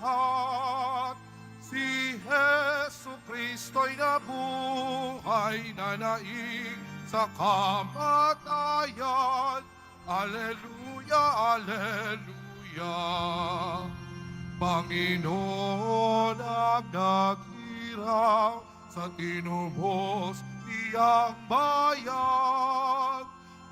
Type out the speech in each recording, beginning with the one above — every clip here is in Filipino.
lahat. Si Jesu Kristo'y nabuhay na naig sa kamatayan. Alleluia, Alleluia. Panginoon ang naghirang sa tinubos niyang bayan.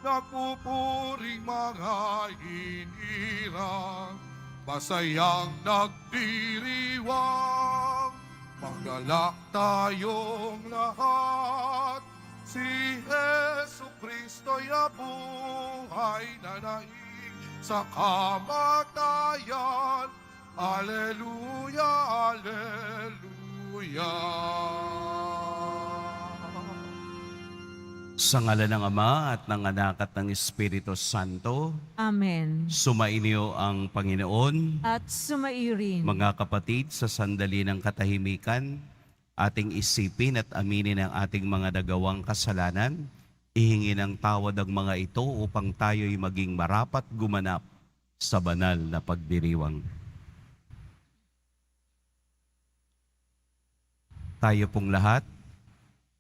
Nagpupuring mga hinirang, masayang nagdiriwang. Maglalak tayong lahat, si Jesu Kristo'y nabuhay na naig sa kamatayan. Alleluia, Alleluia. Sa ngala ng Ama at ng Anak at ng Espiritu Santo, Amen. sumainyo ang Panginoon. At sumaiyo rin. Mga kapatid, sa sandali ng katahimikan, ating isipin at aminin ang ating mga nagawang kasalanan. Ihingi ng tawad ang mga ito upang tayo'y maging marapat gumanap sa banal na pagdiriwang. Tayo pong lahat,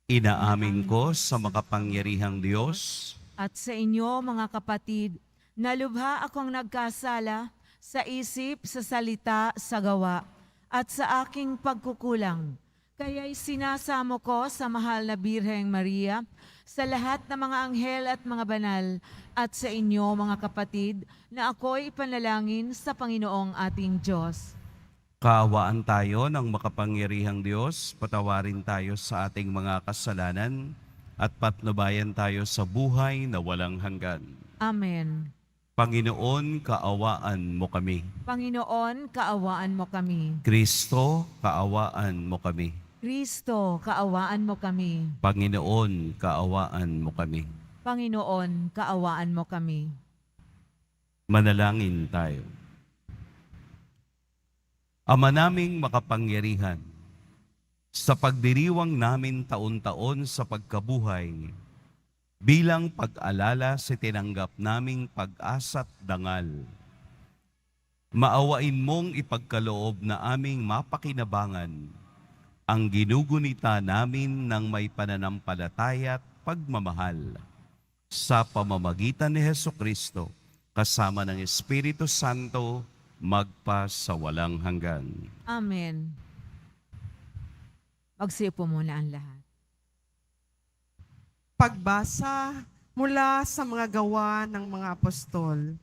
inaamin ko sa makapangyarihang Diyos At sa inyo, mga kapatid, nalubha akong nagkasala sa isip, sa salita, sa gawa, at sa aking pagkukulang. Kaya'y sinasamo ko sa mahal na Birheng Maria, sa lahat ng mga anghel at mga banal, at sa inyo, mga kapatid, na ako'y ipanalangin sa Panginoong ating Diyos. Kaawaan tayo ng makapangyarihang Diyos, patawarin tayo sa ating mga kasalanan, at patnubayan tayo sa buhay na walang hanggan. Amen. Panginoon, kaawaan mo kami. Panginoon, kaawaan mo kami. Kristo, kaawaan mo kami. Kristo, kaawaan mo kami. Panginoon, kaawaan mo kami. Panginoon, kaawaan mo kami. Manalangin tayo. Ama naming makapangyarihan, sa pagdiriwang namin taon-taon sa pagkabuhay, bilang pag-alala sa tinanggap naming pag-asa't dangal, maawain mong ipagkaloob na aming mapakinabangan ang ginugunita namin ng may pananampalataya at pagmamahal sa pamamagitan ni Hesukristo kasama ng Espiritu Santo magpa sa walang hanggan. Amen. Magsiupo muna ang lahat. Pagbasa mula sa mga gawa ng mga apostol.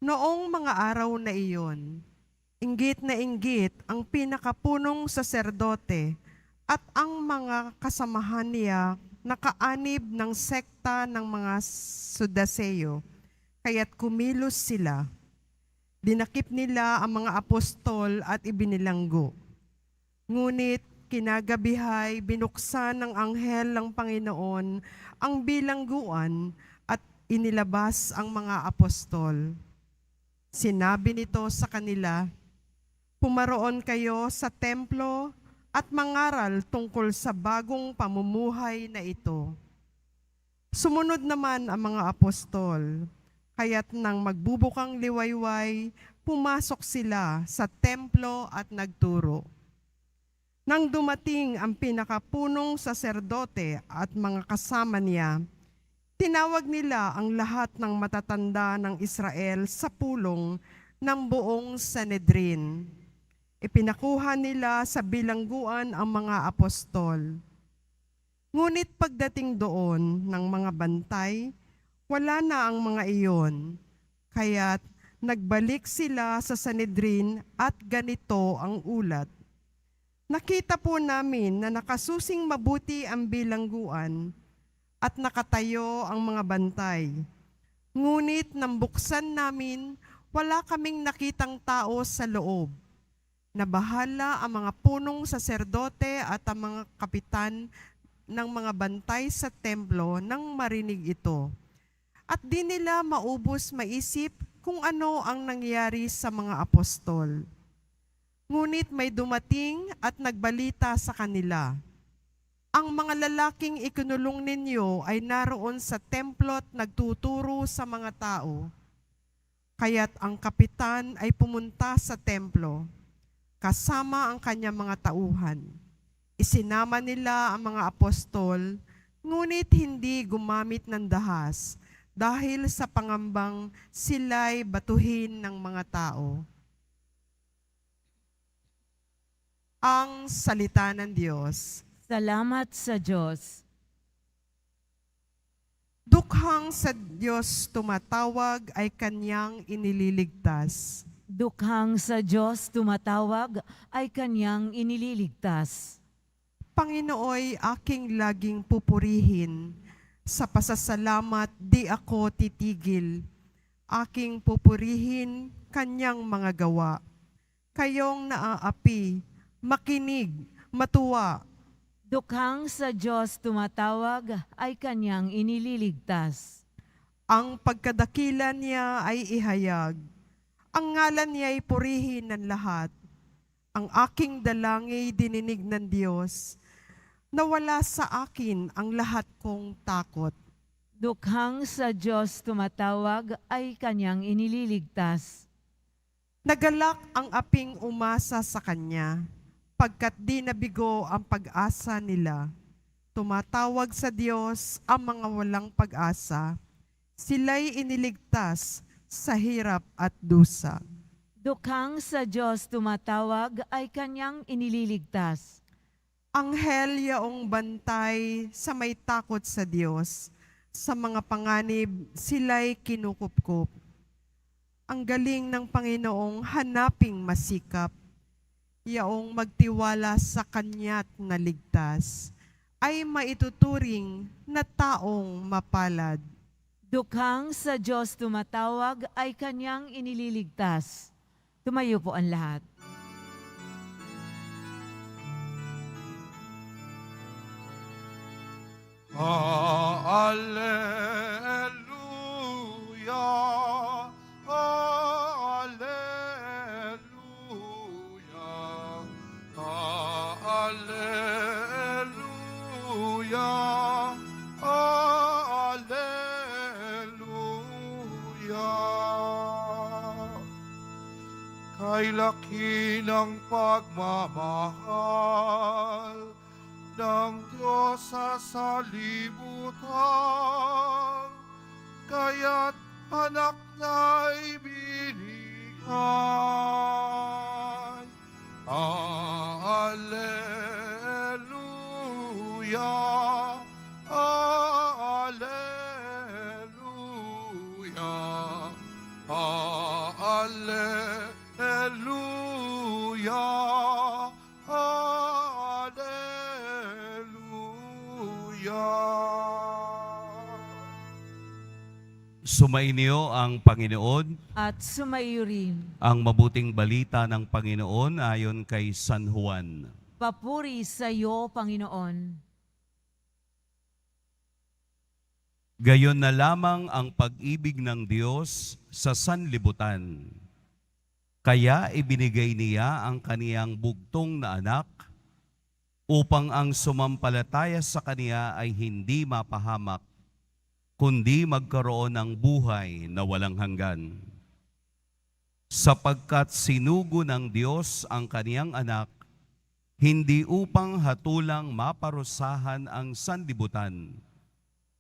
Noong mga araw na iyon, inggit na inggit ang pinakapunong saserdote at ang mga kasamahan niya nakaanib ng sekta ng mga Sudaseyo, kaya't kumilos sila. Dinakip nila ang mga apostol at ibinilanggo. Ngunit kinagabihay binuksan ng anghel ng Panginoon ang bilangguan at inilabas ang mga apostol. Sinabi nito sa kanila, "Pumaroon kayo sa templo at mangaral tungkol sa bagong pamumuhay na ito." Sumunod naman ang mga apostol. Kaya't nang magbubukang liwayway, pumasok sila sa templo at nagturo. Nang dumating ang pinakapunong saserdote at mga kasama niya, tinawag nila ang lahat ng matatanda ng Israel sa pulong ng buong Sanhedrin. Ipinakuha nila sa bilangguan ang mga apostol. Ngunit pagdating doon ng mga bantay, wala na ang mga iyon, kaya't nagbalik sila sa Sanhedrin at ganito ang ulat. Nakita po namin na nakasusing mabuti ang bilangguan at nakatayo ang mga bantay. Ngunit nang buksan namin, wala kaming nakitang tao sa loob. Nabahala ang mga punong saserdote at ang mga kapitan ng mga bantay sa templo nang marinig ito. At di nila maubos maisip kung ano ang nangyari sa mga apostol. Ngunit may dumating at nagbalita sa kanila, "Ang mga lalaking ikinulong ninyo ay naroon sa templo at nagtuturo sa mga tao." Kaya't ang kapitan ay pumunta sa templo. kasama ang kanyang mga tauhan. Isinama nila ang mga apostol, ngunit hindi gumamit ng dahas dahil sa pangambang sila'y batuhin ng mga tao. Ang salita ng Diyos. Salamat sa Diyos. Dukhang sa Diyos tumatawag ay kanyang inililigtas. Dukhang sa Diyos tumatawag ay kanyang inililigtas. Panginooy aking laging pupurihin, sa pasasalamat di ako titigil. Aking pupurihin kanyang mga gawa. Kayong naaapi, makinig, matuwa. Dukhang sa Diyos tumatawag ay kanyang inililigtas. Ang pagkadakilan niya ay ihayag. Ang ngalan niya ay purihin ng lahat. Ang aking dalangin dininig ng Diyos. Nawala sa akin ang lahat kong takot. Dukhang sa Diyos tumatawag ay kanyang inililigtas. Nagalak ang aping umasa sa Kanya, pagkat di nabigo ang pag-asa nila. Tumatawag sa Diyos ang mga walang pag-asa. Sila'y iniligtas sa hirap at dusa. Dukhang sa Diyos tumatawag ay kanyang inililigtas. Anghel yaong bantay sa may takot sa Diyos, sa mga panganib sila'y kinukupkup. Ang galing ng Panginoong hanaping masikap, yaong magtiwala sa Kanya't naligtas, ay maituturing na taong mapalad. Dukhang sa Diyos tumatawag ay kanyang inililigtas. Tumayo po ang lahat. Alleluia, alleluia, alleluia, alleluia. Kay laki ng pagmamahal ng Diyos sa salibutan, kaya't anak na'y binigay. Alleluia, alleluia, alleluia, Sumainyo ang Panginoon, At sumayo rin. ang mabuting balita ng Panginoon ayon kay San Juan. Papuri sa iyo, Panginoon. Gayon na lamang ang pag-ibig ng Diyos sa sanlibutan. Kaya ibinigay niya ang kaniyang bugtong na anak upang ang sumampalataya sa kaniya ay hindi mapahamak, kundi magkaroon ng buhay na walang hanggan. Sapagkat sinugo ng Diyos ang kaniyang anak, hindi upang hatulang maparusahan ang sanlibutan,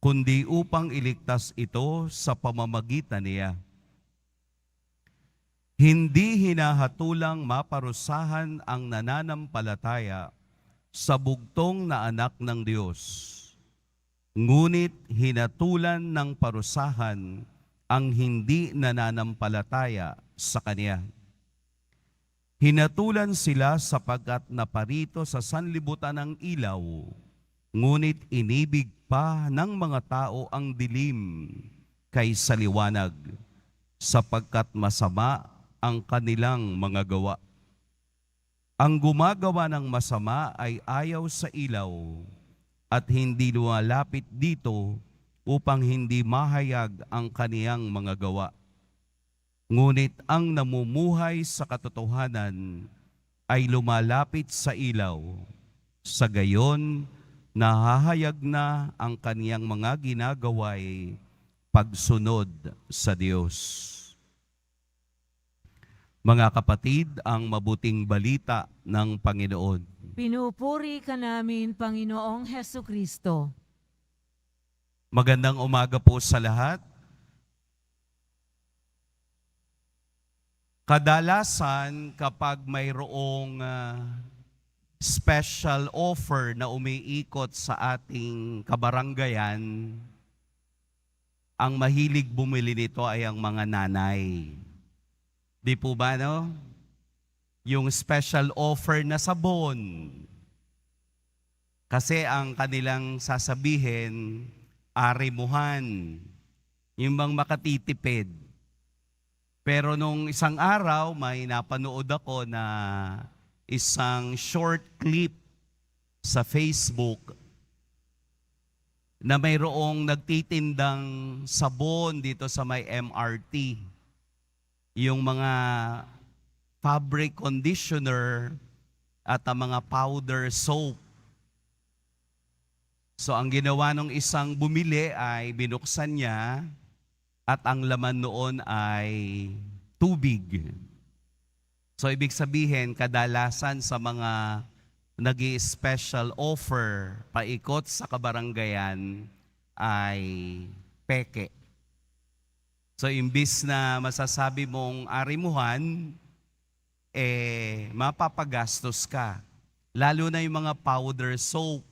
kundi upang iligtas ito sa pamamagitan niya. Hindi hinahatulang maparusahan ang nananampalataya sa bugtong na anak ng Diyos, ngunit hinatulan ng parusahan ang hindi nananampalataya sa Kanya. Hinatulan sila sapagkat naparito sa sanlibutan ng ilaw, ngunit inibig pa ng mga tao ang dilim kaysa liwanag, sapagkat masama ang kanilang mga gawa. Ang gumagawa ng masama ay ayaw sa ilaw at hindi lumalapit dito upang hindi mahayag ang kaniyang mga gawa. Ngunit ang namumuhay sa katotohanan ay lumalapit sa ilaw. Sa gayon, nahahayag na ang kaniyang mga ginagawa'y pagsunod sa Diyos. Mga kapatid, ang mabuting balita ng Panginoon. Pinupuri ka namin, Panginoong Heso Kristo. Magandang umaga po sa lahat. Kadalasan kapag mayroong special offer na umiikot sa ating kabaranggayan, ang mahilig bumili nito ay ang mga nanay. Di po ba, no? Yung special offer na sabon. Kasi ang kanilang sasabihin, arimuhan, yung bang makatitipid. Pero nung isang araw, may napanood ako na isang short clip sa Facebook na mayroong nagtitindang sabon dito sa may MRT. Yung mga fabric conditioner at ang mga powder soap. So ang ginawa ng isang bumili ay binuksan niya at ang laman noon ay tubig. So ibig sabihin, kadalasan sa mga nag-i-special offer paikot sa kabaranggayan ay peke. So imbis na masasabi mong arimuhan, mapapagastos ka. Lalo na yung mga powder soap.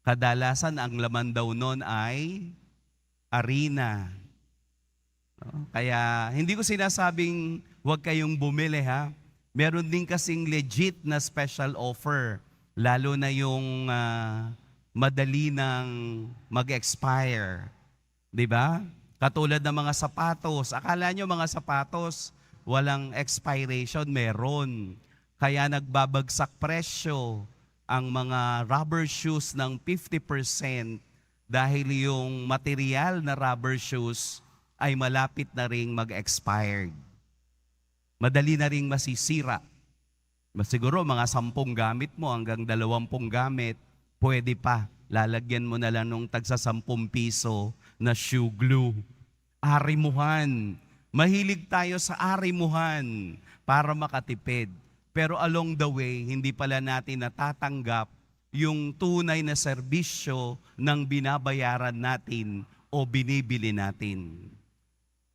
Kadalasan ang laman daw nun ay harina. No? Kaya hindi ko sinasabing huwag kayong bumili ha. Meron din kasing legit na special offer. Lalo na yung madali nang mag-expire. Diba? Katulad ng mga sapatos. Akala nyo mga sapatos, walang expiration, meron. Kaya nagbabagsak presyo ang mga rubber shoes ng 50% dahil yung material na rubber shoes ay malapit na ring mag-expired. Madali na ring masisira. Siguro mga 10 gamit mo hanggang 20 gamit, pwede pa. Lalagyan mo na lang nung tagsa 10 piso na shoe glue. Arimuhan. Mahilig tayo sa arimuhan para makatipid. Pero along the way, hindi pala natin natatanggap yung tunay na serbisyo ng binabayaran natin o binibili natin.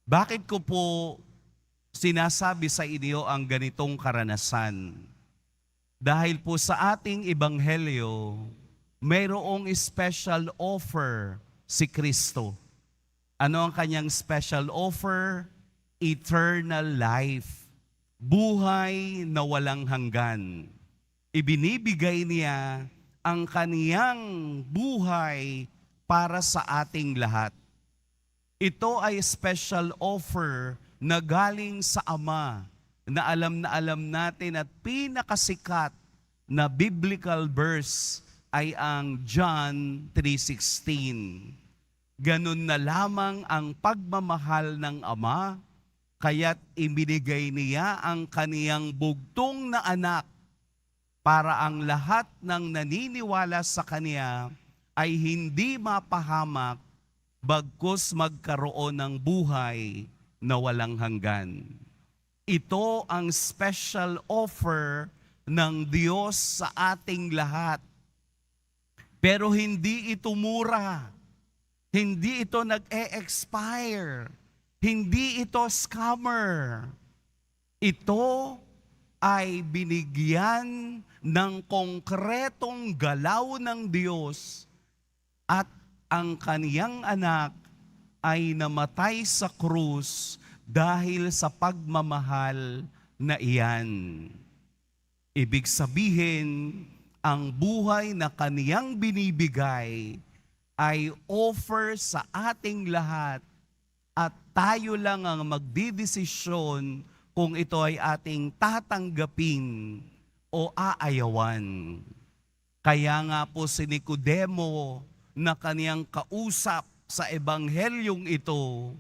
Bakit ko po sinasabi sa inyo ang ganitong karanasan? Dahil po sa ating ebanghelyo, mayroong special offer si Kristo. Ano ang kanyang special offer? Eternal life. Buhay na walang hanggan. Ibinibigay niya ang kaniyang buhay para sa ating lahat. Ito ay special offer na galing sa Ama na alam natin at pinakasikat na biblical verse ay ang John 3:16. Ganun na lamang ang pagmamahal ng Ama, kaya't ibinigay niya ang kaniyang bugtong na anak para ang lahat ng naniniwala sa kaniya ay hindi mapahamak bagkus magkaroon ng buhay na walang hanggan. Ito ang special offer ng Diyos sa ating lahat. Pero hindi ito mura. Hindi ito nag-e-expire. Hindi ito scammer. Ito ay binigyan ng konkretong galaw ng Diyos at ang kaniyang anak ay namatay sa krus dahil sa pagmamahal na iyan. Ibig sabihin, ang buhay na kaniyang binibigay ay offer sa ating lahat at tayo lang ang magdidesisyon kung ito ay ating tatanggapin o aayawan. Kaya nga po si Nicodemo na kaniyang kausap sa ebanghelyong ito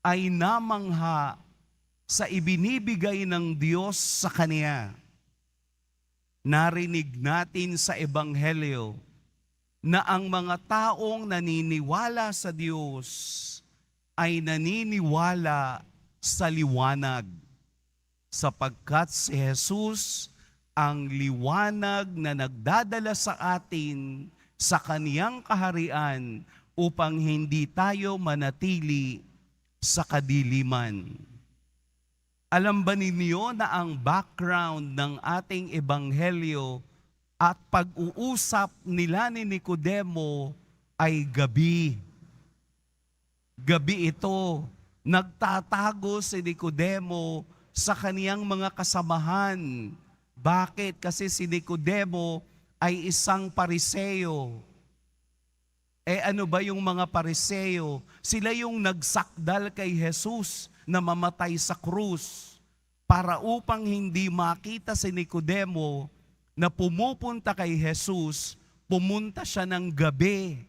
ay namangha sa ibinibigay ng Diyos sa kaniya. Narinig natin sa ebanghelyo na ang mga taong naniniwala sa Diyos ay naniniwala sa liwanag. sapagkat si Jesus ang liwanag na nagdadala sa atin sa kaniyang kaharian upang hindi tayo manatili sa kadiliman. Alam ba ninyo na ang background ng ating ebanghelyo at pag-uusap nila ni Nicodemo ay gabi? Gabi ito, nagtatago si Nicodemo sa kaniyang mga kasamahan. Bakit? Kasi si Nicodemo ay isang Pariseo. Ano ba yung mga Pariseo? Sila yung nagsakdal kay Jesus na mamatay sa krus para upang hindi makita si Nicodemo na pumupunta kay Jesus, pumunta siya ng gabi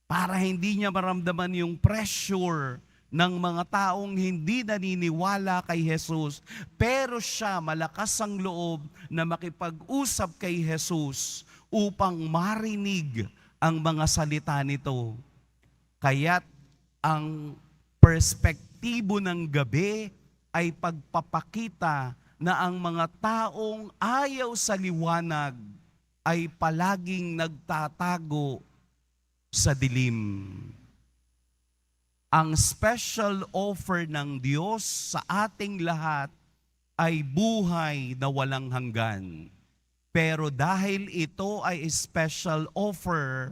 para hindi niya maramdaman yung pressure ng mga taong hindi naniniwala kay Jesus. Pero siya malakas ang loob na makipag-usap kay Jesus upang marinig ang mga salita nito. Kaya't ang perspektibo ng gabi ay pagpapakita na ang mga taong ayaw sa liwanag ay palaging nagtatago sa dilim. Ang special offer ng Diyos sa ating lahat ay buhay na walang hanggan. Pero dahil ito ay special offer,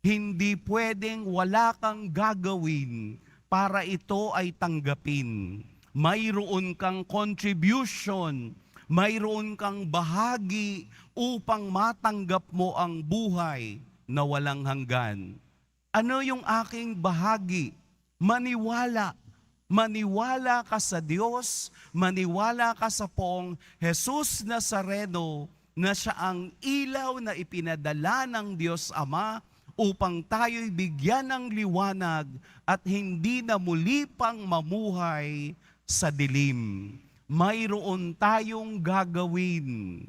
hindi pwedeng wala kang gagawin para ito ay tanggapin. Mayroon kang contribution, mayroon kang bahagi upang matanggap mo ang buhay na walang hanggan. Ano yung aking bahagi? Maniwala. Maniwala ka sa Diyos, maniwala ka sa poong Jesus Nazareno na siya ang ilaw na ipinadala ng Diyos Ama upang tayo'y bigyan ng liwanag at hindi na muli pang mamuhay sa dilim. Mayroon tayong gagawin.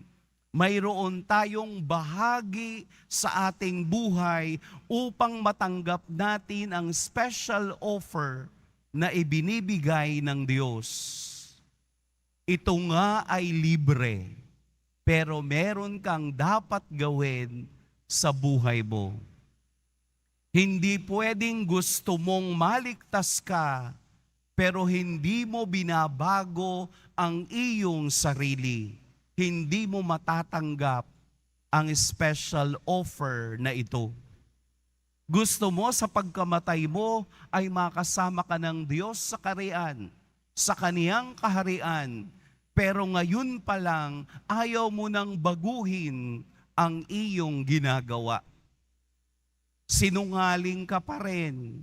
Mayroon tayong bahagi sa ating buhay upang matanggap natin ang special offer na ibinibigay ng Diyos. Ito nga ay libre, pero meron kang dapat gawin sa buhay mo. Hindi pwedeng gusto mong maligtas ka, pero hindi mo binabago ang iyong sarili. Hindi mo matatanggap ang special offer na ito. Gusto mo sa pagkamatay mo ay makasama ka ng Diyos sa kaharian, sa kaniyang kaharian, pero ngayon pa lang ayaw mo nang baguhin ang iyong ginagawa. Sinungaling ka pa rin,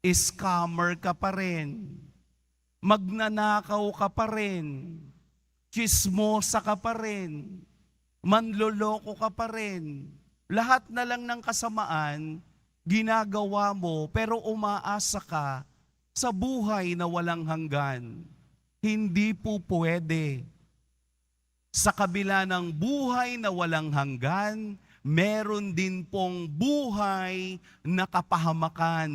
scammer ka pa rin, magnanakaw ka pa rin, tsismosa ka pa rin, manloloko ka pa rin. Lahat na lang ng kasamaan, ginagawa mo, pero umaasa ka sa buhay na walang hanggan. Hindi po pwede. Sa kabila ng buhay na walang hanggan, meron din pong buhay na kapahamakan.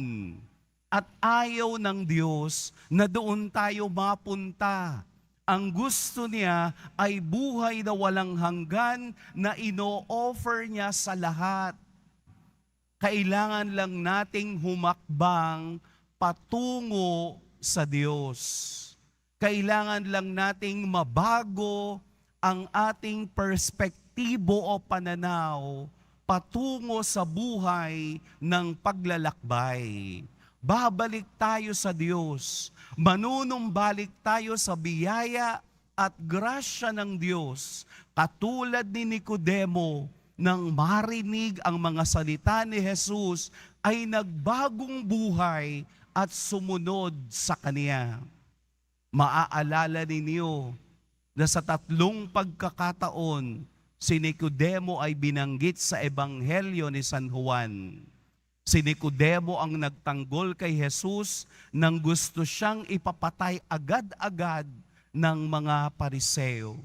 At ayaw ng Diyos na doon tayo mapunta. Ang gusto niya ay buhay na walang hanggan na ino-offer niya sa lahat. Kailangan lang nating humakbang patungo sa Diyos. Kailangan lang nating mabago ang ating perspektibo o pananaw patungo sa buhay ng paglalakbay. Babalik tayo sa Diyos. Manunumbalik tayo sa biyaya at grasya ng Diyos. Katulad ni Nicodemo, nang marinig ang mga salita ni Jesus, ay nagbagong buhay at sumunod sa Kaniya. Maaalala ninyo na sa 3 pagkakataon, si Nicodemo ay binanggit sa Ebanghelyo ni San Juan. Si Nicodemo ang nagtanggol kay Jesus nang gusto siyang ipapatay agad-agad ng mga Pariseo.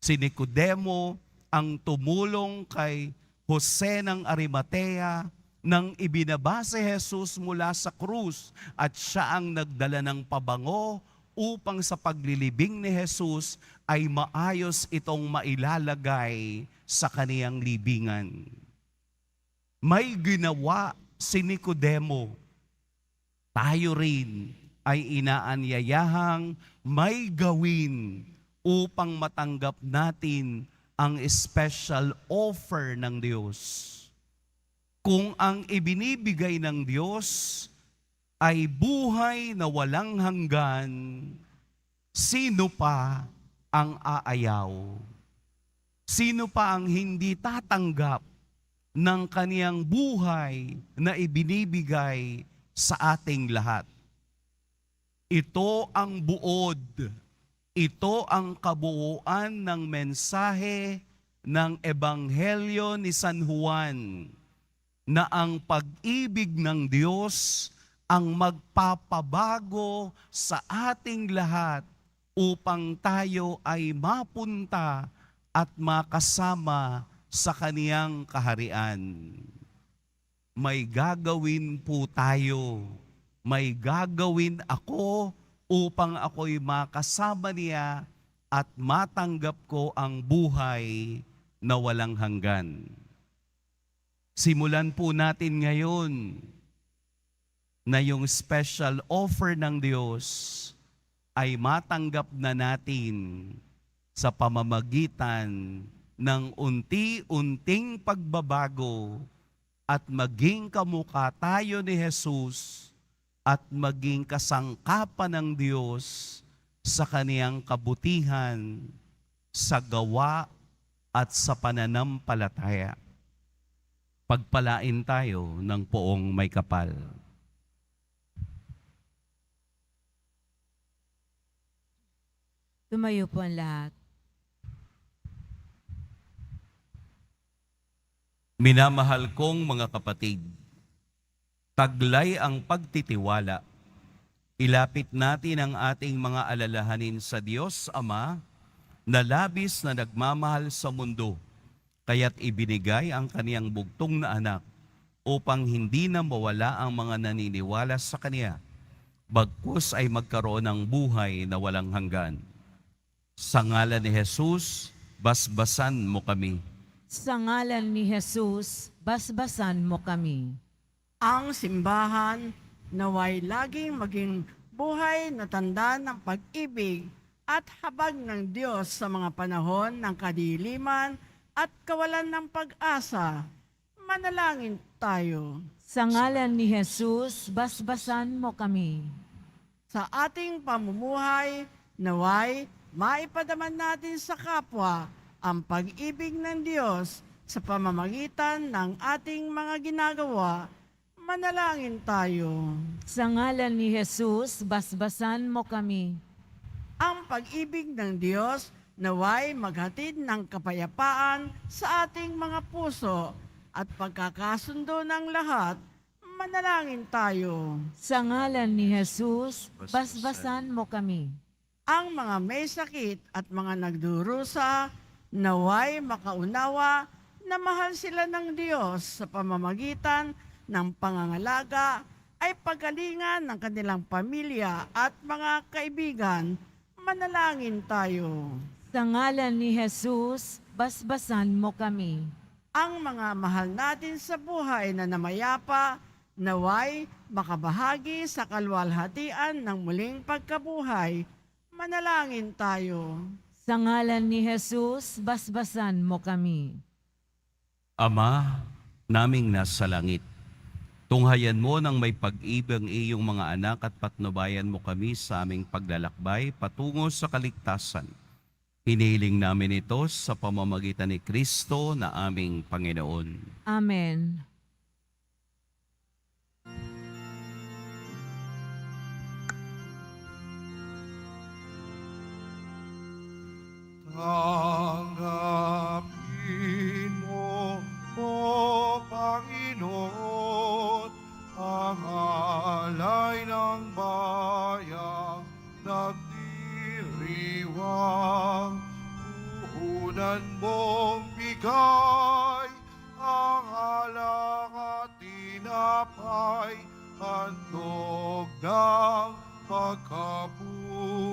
Si Nicodemo ang tumulong kay Jose ng Arimatea nang ibinaba si Jesus mula sa krus at siya ang nagdala ng pabango upang sa paglilibing ni Jesus ay maayos itong mailalagay sa kaniyang libingan. May ginawa si Nicodemo. Tayo rin ay inaanyayahang may gawin upang matanggap natin ang special offer ng Diyos. Kung ang ibinibigay ng Diyos ay buhay na walang hanggan, sino pa ang aayaw? Sino pa ang hindi tatanggap ng kaniyang buhay na ibinibigay sa ating lahat? Ito ang buod, ito ang kabuuan ng mensahe ng Ebanghelyo ni San Juan, na ang pag-ibig ng Diyos ang magpapabago sa ating lahat upang tayo ay mapunta at makasama sa kaniyang kaharian. May gagawin po tayo, may gagawin ako upang ako'y makasama niya at matanggap ko ang buhay na walang hanggan. Simulan po natin ngayon na yung special offer ng Diyos ay matanggap na natin sa pamamagitan ng unti-unting pagbabago at maging kamukha tayo ni Jesus at maging kasangkapan ng Diyos sa kaniyang kabutihan, sa gawa at sa pananampalataya. Pagpalain tayo ng poong may kapal. Tumayo po ang lahat. Minamahal kong mga kapatid, taglay ang pagtitiwala. Ilapit natin ang ating mga alalahanin sa Diyos Ama na labis na nagmamahal sa mundo, kaya't ibinigay ang kaniyang bugtong na anak upang hindi na mawala ang mga naniniwala sa Kaniya, bagkus ay magkaroon ng buhay na walang hanggan. Sa ngalan ni Jesus, basbasan mo kami. Sa ngalan ni Jesus, basbasan mo kami. Ang simbahan naway laging maging buhay na tanda ng pag-ibig at habag ng Diyos sa mga panahon ng kadiliman at kawalan ng pag-asa. Manalangin tayo. Sa ngalan ni Jesus, basbasan mo kami. Sa ating pamumuhay, naway maipadaman natin sa kapwa ang pag-ibig ng Diyos sa pamamagitan ng ating mga ginagawa. Manalangin tayo. Sa ngalan ni Jesus, basbasan mo kami. Ang pag-ibig ng Diyos naway maghatid ng kapayapaan sa ating mga puso at pagkakasundo ng lahat. Manalangin tayo. Sa ngalan ni Jesus, basbasan mo kami. Ang mga may sakit at mga nagdurusa, naway makaunawa na mahal sila ng Diyos sa pamamagitan ng pangangalaga ay pagalingan ng kanilang pamilya at mga kaibigan. Manalangin tayo. Sa ngalan ni Jesus, basbasan mo kami. Ang mga mahal natin sa buhay na namayapa, naway makabahagi sa kalwalhatian ng muling pagkabuhay. Manalangin tayo. Sa ngalan ni Jesus, basbasan mo kami. Ama naming nasa langit, tunghayan mo ng may pag-ibig ang iyong mga anak at patnubayan mo kami sa aming paglalakbay patungo sa kaligtasan. Hinihiling namin ito sa pamamagitan ni Kristo na aming Panginoon. Amen. Tanggapin mo, O Panginoon, ang alay ng bayang nagdiriwang. Puhunan mong bigay ang alak at tinapay, handog ng pagkabuhay.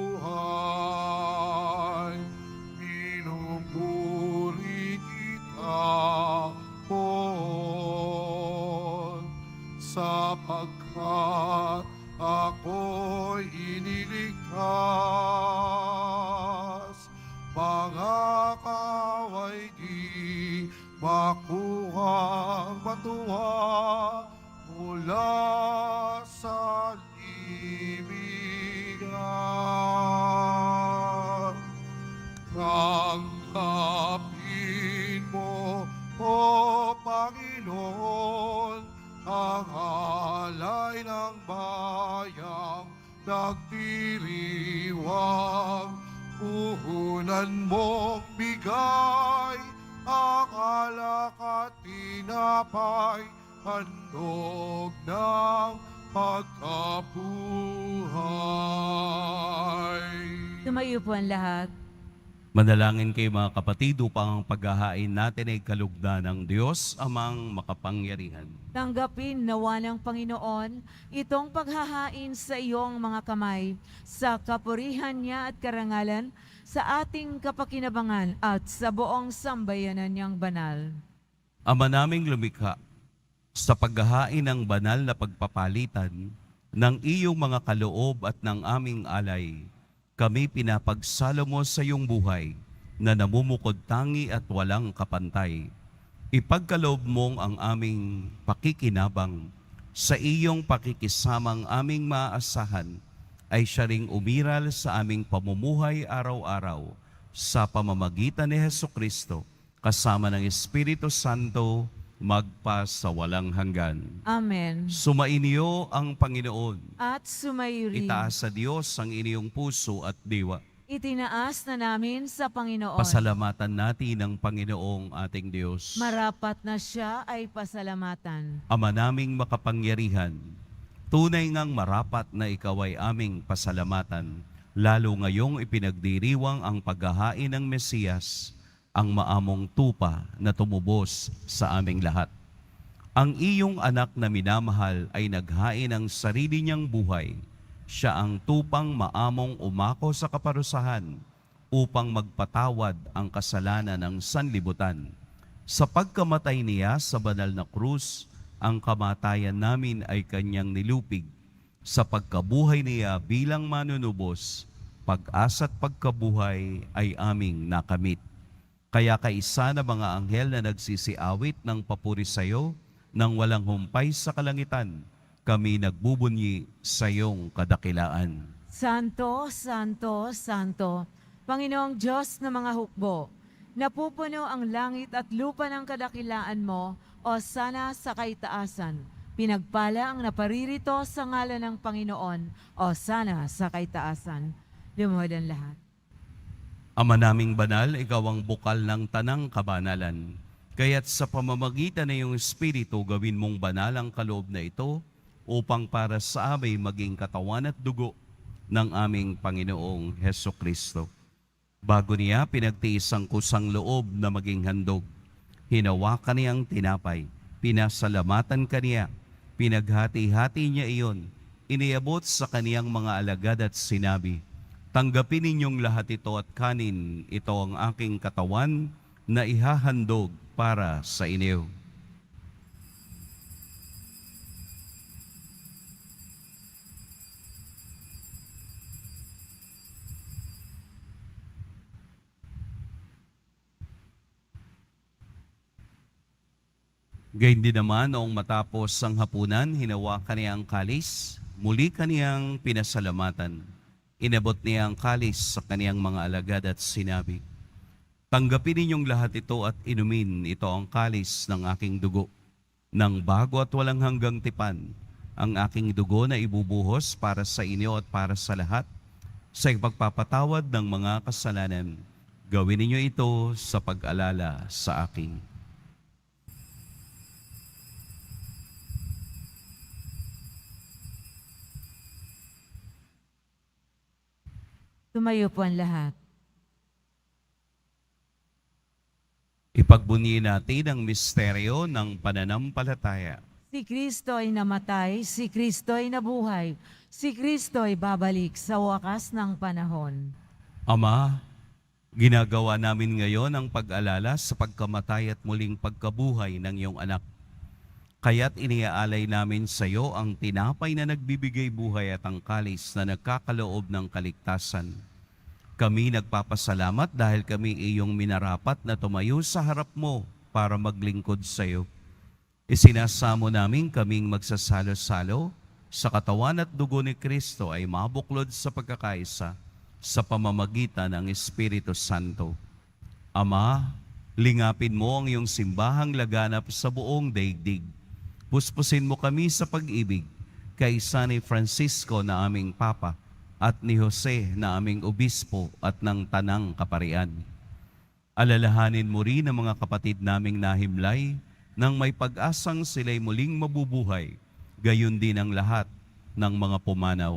magnanakaw ay di makuhang matuwa mula sa libingan. Tanggapin mo, O Panginoon, ang alay ng bayang nagdiriwang. Puhunan mong bigay ang alak at tinapay, handog ng pagkabuhay. Tumayo po ang lahat. Manalangin kayo mga kapatid upang ang paghahain natin ay kalugdan ng Diyos amang makapangyarihan. Tanggapin nawa ng Panginoon itong paghahain sa iyong mga kamay, sa kapurihan niya at karangalan, sa ating kapakinabangan at sa buong sambayanan niyang banal. Ama naming lumikha, sa paghahain ng banal na pagpapalitan ng iyong mga kaloob at ng aming alay, kami pinapagsalo mo sa iyong buhay na namumukod tangi at walang kapantay. Ipagkaloob mong ang aming pakikinabang sa iyong pakikisamang aming maaasahan ay siya ring umiral sa aming pamumuhay araw-araw sa pamamagitan ni Hesukristo kasama ng Espiritu Santo magpa sa walang hanggan. Amen. Sumainyo ang Panginoon. At sumayo rin. Itaas sa Diyos ang inyong puso at diwa. Itinaas na namin sa Panginoon. Pasalamatan natin ang Panginoong ating Diyos. Marapat na siya ay pasalamatan. Ama naming makapangyarihan, tunay ngang marapat na ikaw ay aming pasalamatan, lalo ngayong ipinagdiriwang ang paghahain ng Mesiyas, ang maamong tupa na tumubos sa aming lahat. Ang iyong anak na minamahal ay naghain ng sarili niyang buhay. Siya ang tupang maamong umako sa kaparusahan upang magpatawad ang kasalanan ng sanlibutan. Sa pagkamatay niya sa banal na krus, ang kamatayan namin ay kanyang nilupig. Sa pagkabuhay niya bilang manunubos, pag-asa at pagkabuhay ay aming nakamit. Kaya kaisa na mga anghel na nagsisiawit ng papuri sa iyo, nang walang humpay sa kalangitan, kami nagbubunyi sa iyong kadakilaan. Santo, Santo, Santo, Panginoong Diyos ng mga hukbo, napupuno ang langit at lupa ng kadakilaan mo, o sana sa kaitaasan. Pinagpala ang naparirito sa ngalan ng Panginoon, o sana sa kaitaasan. Lumuhod ang lahat. Ama naming banal, ikaw ang bukal ng tanang kabanalan. Kaya't sa pamamagitan ng iyong Espiritu, gawin mong banal ang kaloob na ito upang para sa amin maging katawan at dugo ng aming Panginoong Hesukristo. Bago niya pinagtiis ang kusang loob na maging handog, hinawakan niyang tinapay, pinasalamatan kaniya, pinaghati-hati niya iyon, iniabot sa kaniyang mga alagad at sinabi, "Tanggapin ninyong lahat ito at kanin, ito ang aking katawan na ihahandog para sa inyo." Gayun din naman noong matapos ang hapunan, hinawakan niya ang kalis, muli kaniyang pinasalamatan. Inabot niya ang kalis sa kaniyang mga alagad at sinabi, "Tanggapin ninyong lahat ito at inumin, ito ang kalis ng aking dugo, ng bago at walang hanggang tipan, ang aking dugo na ibubuhos para sa inyo at para sa lahat, sa ipagpapatawad ng mga kasalanan. Gawin ninyo ito sa pag-alala sa akin." Tumayo po ang lahat. Ipagbunyi natin ang misteryo ng pananampalataya. Si Kristo ay namatay, si Kristo ay nabuhay, si Kristo ay babalik sa wakas ng panahon. Ama, ginagawa namin ngayon ang pag-alala sa pagkamatay at muling pagkabuhay ng iyong anak. Kaya't iniaalay namin sa iyo ang tinapay na nagbibigay buhay at ang kalis na nagkakaloob ng kaligtasan. Kami nagpapasalamat dahil kami iyong minarapat na tumayo sa harap mo para maglingkod sa iyo. Isinasamo namin kaming magsasalo-salo sa katawan at dugo ni Kristo ay mabuklod sa pagkakaisa sa pamamagitan ng Espiritu Santo. Ama, lingapin mo ang iyong simbahang laganap sa buong daigdig. Puspusin mo kami sa pag-ibig kaysa ni Francisco na aming Papa at ni Jose na aming Obispo at ng Tanang Kaparian. Alalahanin mo rin ang mga kapatid naming nahimlay nang may pag-asang sila'y muling mabubuhay, gayon din ang lahat ng mga pumanaw.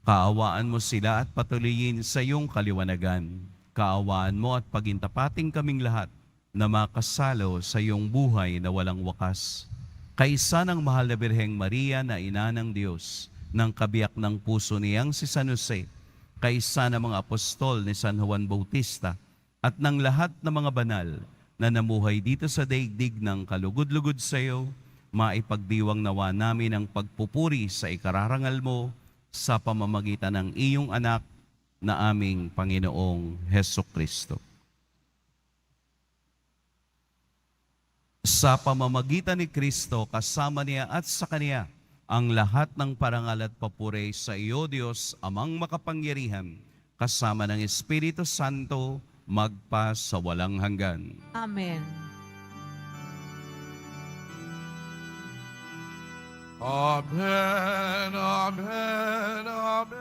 Kaawaan mo sila at patuloyin sa iyong kaliwanagan. Kaawaan mo at pagintapating kaming lahat na makasalo sa iyong buhay na walang wakas. Kaisa ng mahal na Birheng Maria na ina ng Diyos, ng kabiyak ng puso niyang si San Jose, kaisa ng mga apostol ni San Juan Bautista, at ng lahat ng mga banal na namuhay dito sa daigdig ng kalugod-lugod sa iyo, maipagdiwang nawa namin ang pagpupuri sa ikararangal mo sa pamamagitan ng iyong anak na aming Panginoong Hesukristo. Sa pamamagitan ni Kristo, kasama niya at sa Kaniya, ang lahat ng parangal at papuri sa iyo, Diyos, Amang makapangyarihan, kasama ng Espiritu Santo, magpa sa walang hanggan. Amen. Amen, amen, amen.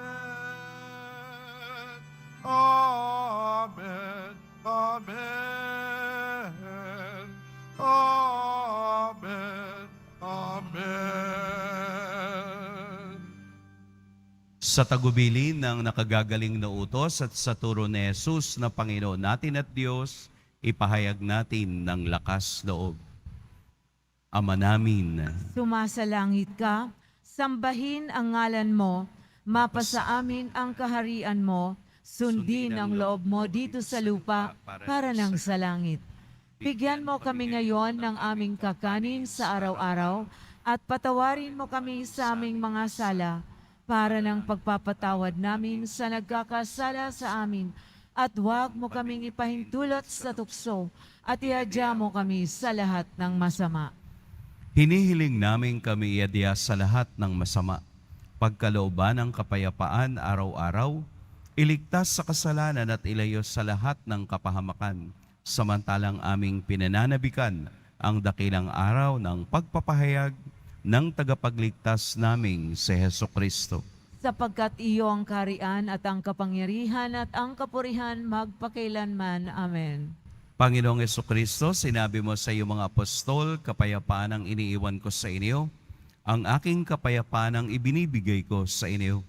Amen, amen. Amen, amen. Sa tagubilin ng nakagagaling na utos at sa turo ni Jesus na Panginoon natin at Diyos, ipahayag natin ng lakas loob. Ama namin, Sumasalangit ka, sambahin ang ngalan mo, mapasa amin ang kaharian mo, sundin ang loob mo dito sa lupa para nang sa langit. Bigyan mo kami ngayon ng aming kakanin sa araw-araw at patawarin mo kami sa aming mga sala para ng pagpapatawad namin sa nagkakasala sa amin at huwag mo kaming ipahintulot sa tukso at ihadya mo kami sa lahat ng masama. hinihiling namin kami iadya sa lahat ng masama, pagkalooban ng kapayapaan araw-araw, iligtas sa kasalanan at ilayo sa lahat ng kapahamakan, samantalang aming pinananabikan ang dakilang araw ng pagpapahayag ng tagapagligtas naming si Hesukristo. Sapagkat iyo ang kaharian at ang kapangyarihan at ang kapurihan magpakailanman. Amen. Panginoong Hesukristo, sinabi mo sa iyong mga apostol, kapayapaan ang iniiwan ko sa inyo, ang aking kapayapaan ang ibinibigay ko sa inyo.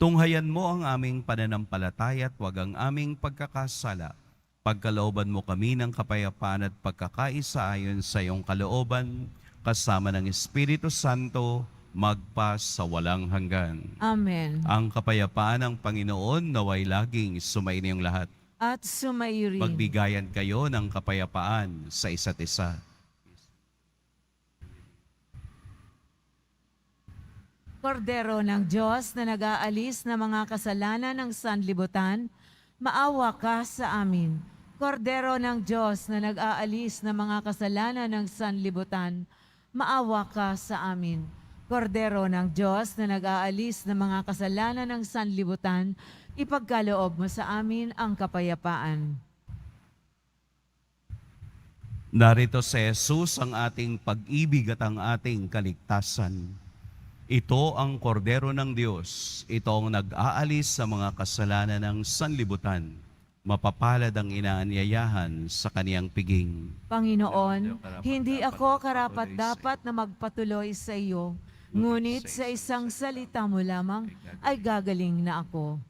Tunghayan mo ang aming pananampalataya at huwag ang aming pagkakasala. Pagkalooban mo kami ng kapayapaan at pagkakaisa ayon sa iyong kalooban, kasama ng Espiritu Santo, magpa sa walang hanggan. Amen. Ang kapayapaan ng Panginoon naway laging sumainyong lahat. At sumairi. Magbigayan kayo ng kapayapaan sa isa't isa. Kordero ng Diyos na nag-aalis ng mga kasalanan ng sanlibutan, maawa ka sa amin. Kordero ng Diyos na nag-aalis ng mga kasalanan ng sanlibutan, maawa ka sa amin. Kordero ng Diyos na nag-aalis ng mga kasalanan ng sanlibutan, ipagkaloob mo sa amin ang kapayapaan. Narito si Jesus ang ating pag-ibig at ang ating kaligtasan. Ito ang kordero ng Diyos. Ito ang nag-aalis sa mga kasalanan ng sanlibutan. Mapapalad ang inaanyayahan sa kaniyang piging. Panginoon, hindi ako karapat-dapat na magpatuloy sa iyo, ngunit sa isang salita mo lamang ay gagaling na ako.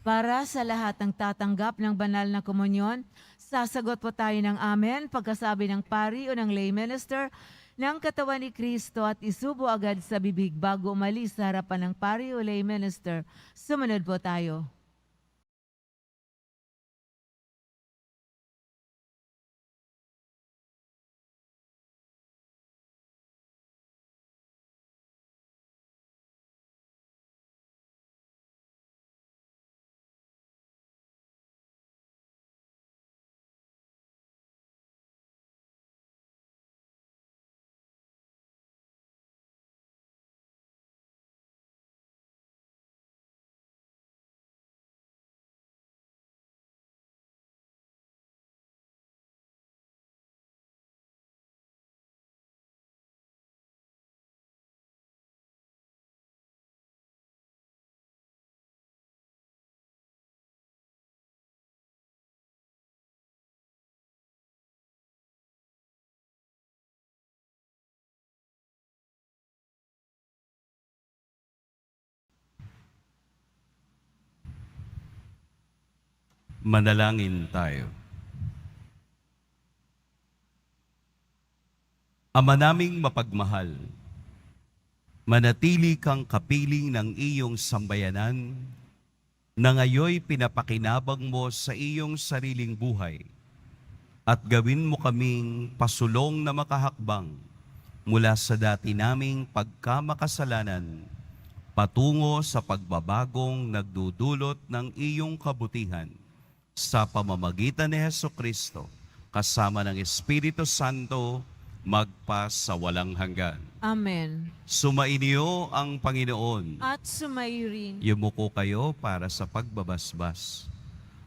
Para sa lahat ng tatanggap ng banal na komunyon, sasagot po tayo ng amen pagkasabi ng pari o ng lay minister, ng katawan ni Kristo at isubo agad sa bibig bago umalis sa harapan ng pari o lay minister. Sumunod po tayo. Manalangin tayo. Ama naming mapagmahal, manatili kang kapiling ng iyong sambayanan na ngayoy pinapakinabang mo sa iyong sariling buhay at gawin mo kaming pasulong na makahakbang mula sa dati naming pagkamakasalanan patungo sa pagbabagong nagdudulot ng iyong kabutihan sa pamamagitan ni Hesukristo kasama ng Espiritu Santo magpa sa walang hanggan. Amen. Sumainyo ang Panginoon. At sumayo rin. Yumuko kayo para sa pagbabasbas.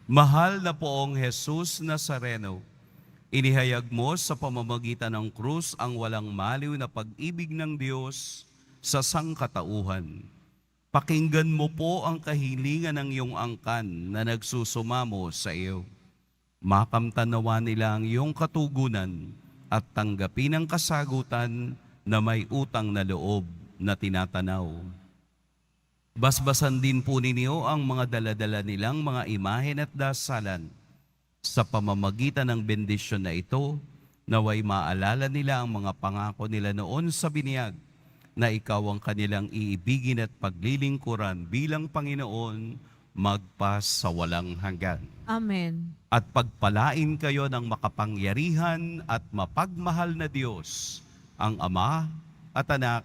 Mahal na poong Jesus Nazareno, inihayag mo sa pamamagitan ng krus ang walang maliw na pag-ibig ng Diyos sa sangkatauhan. Pakinggan mo po ang kahilingan ng iyong angkan na nagsusumamo sa iyo. Makamtanawa nila ang iyong katugunan at tanggapin ang kasagutan na may utang na loob na tinatanaw. Basbasan din po ninyo ang mga daladala nilang mga imahen at dasalan. Sa pamamagitan ng bendisyon na ito, naway maalala nila ang mga pangako nila noon sa biniyag, na ikaw ang kanilang iibigin at paglilingkuran bilang Panginoon magpa sa walang hanggan. Amen. At pagpalain kayo ng makapangyarihan at mapagmahal na Diyos, ang Ama at Anak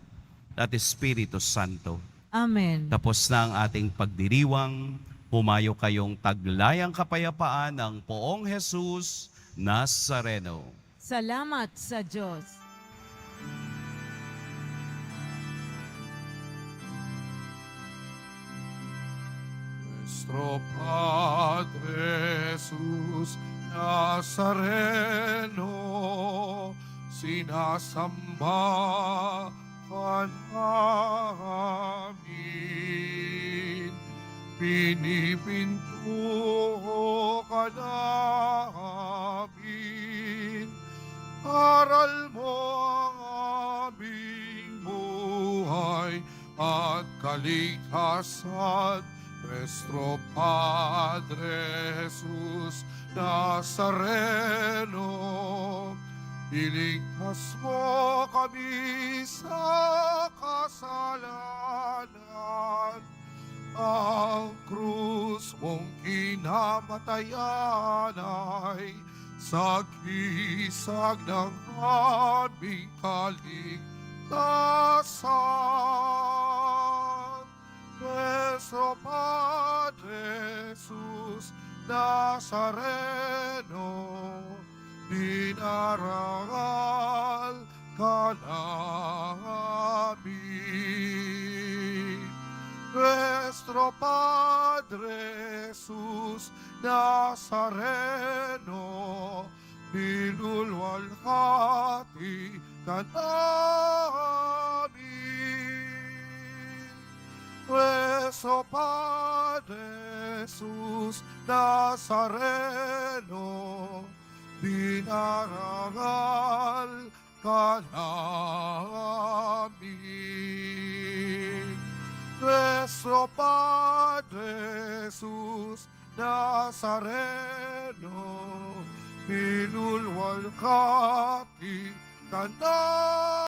at Espiritu Santo. Amen. Tapos na ang ating pagdiriwang, humayo kayong taglayang kapayapaan ng poong Jesus Nazareno. Salamat sa Diyos. Nuestro Padre Jesús Nazareno, sinasamba ka namin, pinipinto ka namin, aral mo ang aming buhay at kaligtasan. Nuestro Padre Jesús Nazareno, iligtas mo kami sa kasalanan. Ang krus mong kinamatayan ay sagisag ng aming kaligtasan. Nuestro Padre Jesús Nazareno, dinarangal ka namin. Nuestro Padre Jesús Nazareno, nilulwalhati ka namin. Nuestro Padre Jesús Nazareno, dinarangal ka namin. Nuestro Padre Jesús Nazareno, pinulwalhati kanta